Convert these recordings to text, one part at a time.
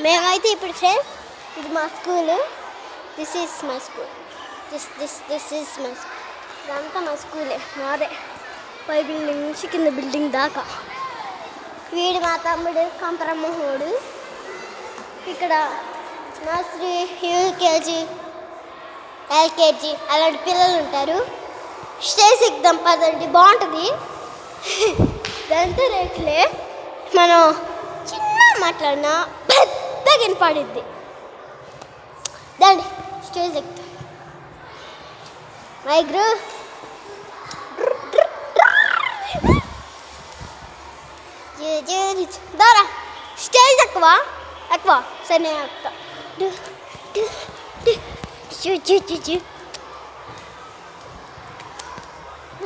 మేమైతే ఇప్పుడు ఫ్రెండ్స్ ఇది మా school. This is my school. This is my school. ఇదంతా మా స్కూలే, మాదే. పై బిల్డింగ్ నుంచి కింద బిల్డింగ్ దాకా. వీడు మా తమ్ముడు కంపరమ్మోడు. ఇక్కడ నర్సరీ, యూకేజీ, ఎల్కేజీ అలాంటి పిల్లలు ఉంటారు. స్టేజ్ ఎగ్దాం పదండి, బాగుంటుంది. దాంతో రేట్లే మనం చిన్న మాట్లాడినా పెద్దగా వినపడిద్ది. దాన్ని స్టేజ్ ఎక్కుతాం. మైగ్రు దారా స్టేజ్ ఎక్కువ సరే నేను ఎక్కుతా.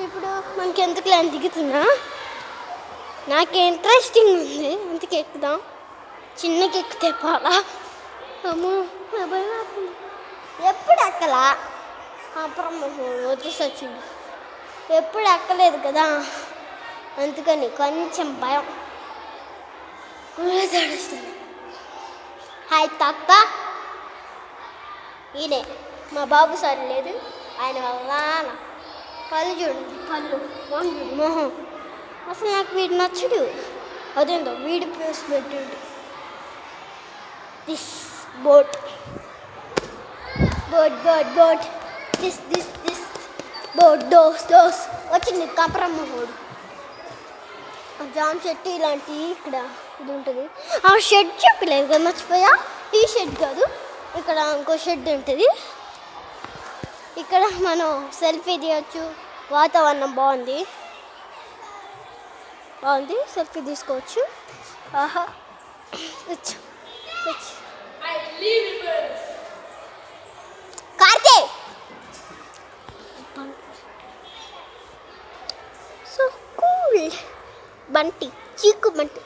ఇప్పుడు మనకి ఎందుకు లేని దిగుతున్నా, నాకు ఇంట్రెస్టింగ్ ఉంది అందుకే ఎక్కుదాం. చిన్నకి ఎక్కితే పోలా. అమ్మో ఎప్పుడు ఎక్కలా. అப்புறம் వదిలేసొచ్చింది. ఎప్పుడు ఎక్కలేదు కదా, అందుకని కొంచెం భయం తడుస్తుంది. హాయ్ తాత. ఈయనే మా బాబు సార్ లేదు, ఆయన వల్ల పళ్ళు చూడండి, పళ్ళు మొహం చూడు, మొహం అసలు నాకు వీడు నచ్చుడు. అదేందో వీడి ప్లేస్ పెట్టిండు. This boat boat boat boat this this this boat dose వచ్చింది కపరమ్మ బోర్డు. జామ్ షర్ట్ ఇలాంటి ఇక్కడ ఇది ఉంటుంది. ఆ షర్ట్ చెప్పలేదు కదా, మర్చిపోయా. టీ షర్ట్ కాదు, ఇక్కడ ఇంకో షర్ట్ ఉంటుంది. ఇక్కడ మనం సెల్ఫీ తీయచ్చు. వాతావరణం బాగుంది, సెల్ఫీ తీసుకోవచ్చు. ఆహా కార్తే సో కూల్. బంటి చీకు బంటి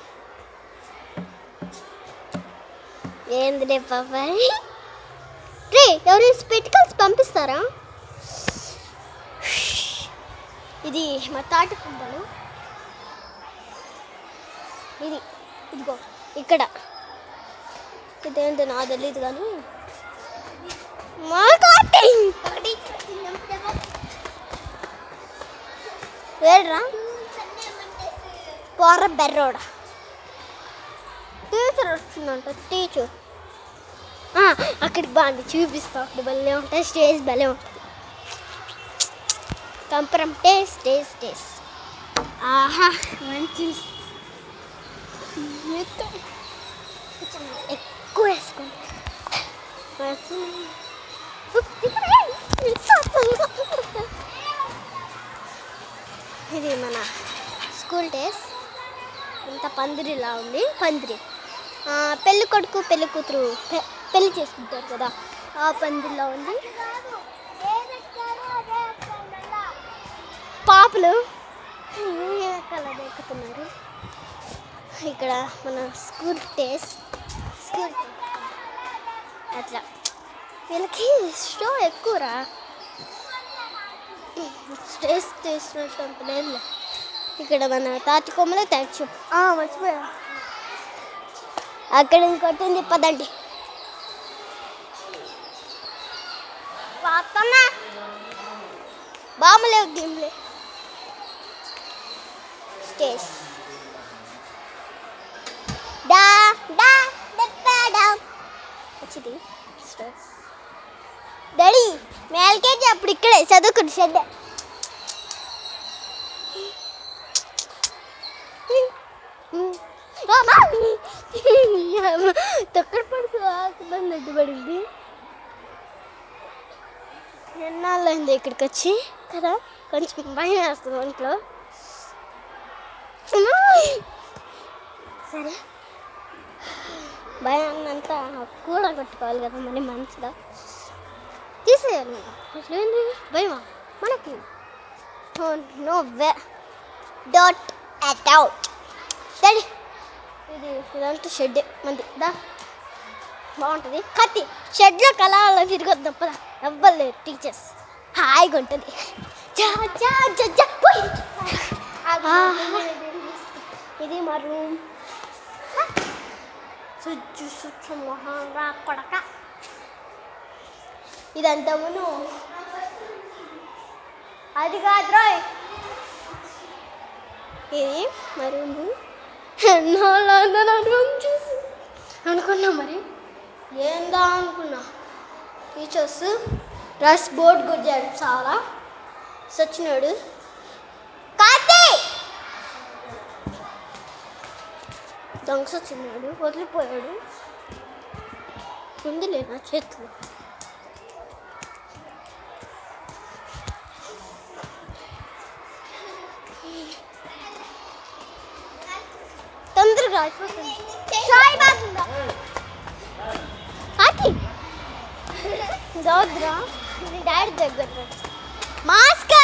ఏందిలే బాబాయ్. రే ఎవరైనా స్పెటికల్స్ పంపిస్తారా? ఇది మా తాట కుండలు. ఇదిగో ఇక్కడ ఇదేంటి నా తెలియదు కానీ మా వేడరా పొర బెర్రోడా. టీచర్ వస్తుందంట. టీచర్ అక్కడికి బాగుంది, చూపిస్తా. అక్కడ భలే ఉంటాయి, స్టేజ్ భలే ఉంటుంది. కంపరం టేస్ట్. ఆహా మంచి ఎక్కువ వేసుకోండి. ఇది మన స్కూల్ డేస్. ఇంత పందిరిలా ఉంది. పందిరి పెళ్ళి కొడుకు పెళ్ళి కూతురు పెళ్ళి చేసుకుంటారు కదా, ఆ పందిరిలా ఉంది. పాపలు ఎక్కుతున్నారు. ఇక్కడ మన స్కూల్ డేస్ అట్లా. వీళ్ళకి షో ఎక్కువరా, స్టేజ్ చేసినట్టు అంత లేదు. ఇక్కడ మన తాటి కొమ్మలో తాటి మర్చిపోయా. అక్కడ ఇంకోటి ఉంది, పదండి. పాపమ్మా బామ్మలే గేమ్లే. స్టేజ్ వచ్చింది. డాడీ మేల్కేజీ అప్పుడు ఇక్కడే చదువుకుంటు షెడ్. తొక్కడ పడుతుంది, అడ్డుపడింది. ఎన్నాళ్ళైంది ఇక్కడికి వచ్చి కదా, కొంచెం భయం వేస్తుంది ఒంట్లో. సరే భయాన్నంతా కూడా కొట్టుకోవాలి కదా మరి మనసులో తీసేయాలి. అసలు ఏంటి భయమా మనకి? No way dot at out. సరే ఇదంతా షెడ్ మంది దా బాగుంటుంది. కత్తి షెడ్లో కళలో తిరగొద్దాం పదా, ఎవ్వలేరు టీచర్స్. హాయిగా ఉంటుంది. ఇది మా రూమ్. స్విచ్ మొహం రా కొడక. ఇదంతా మును అది కాదు రోయ్. ఇది మరి చూసి అనుకున్నా మరి ఏందా అనుకున్నా. టీచర్స్ రస్ బోర్డు గుర్జాడు చాలా సచ్చినాడు. కాతే దొంగ సచ్చినాడు, వదిలిపోయాడు. ఉందిలే నా చేతులు. తొందరగా అయిపోతుంది. సాయి బాగుందా అది దోద్రా డాడీ దగ్గర మాస్క్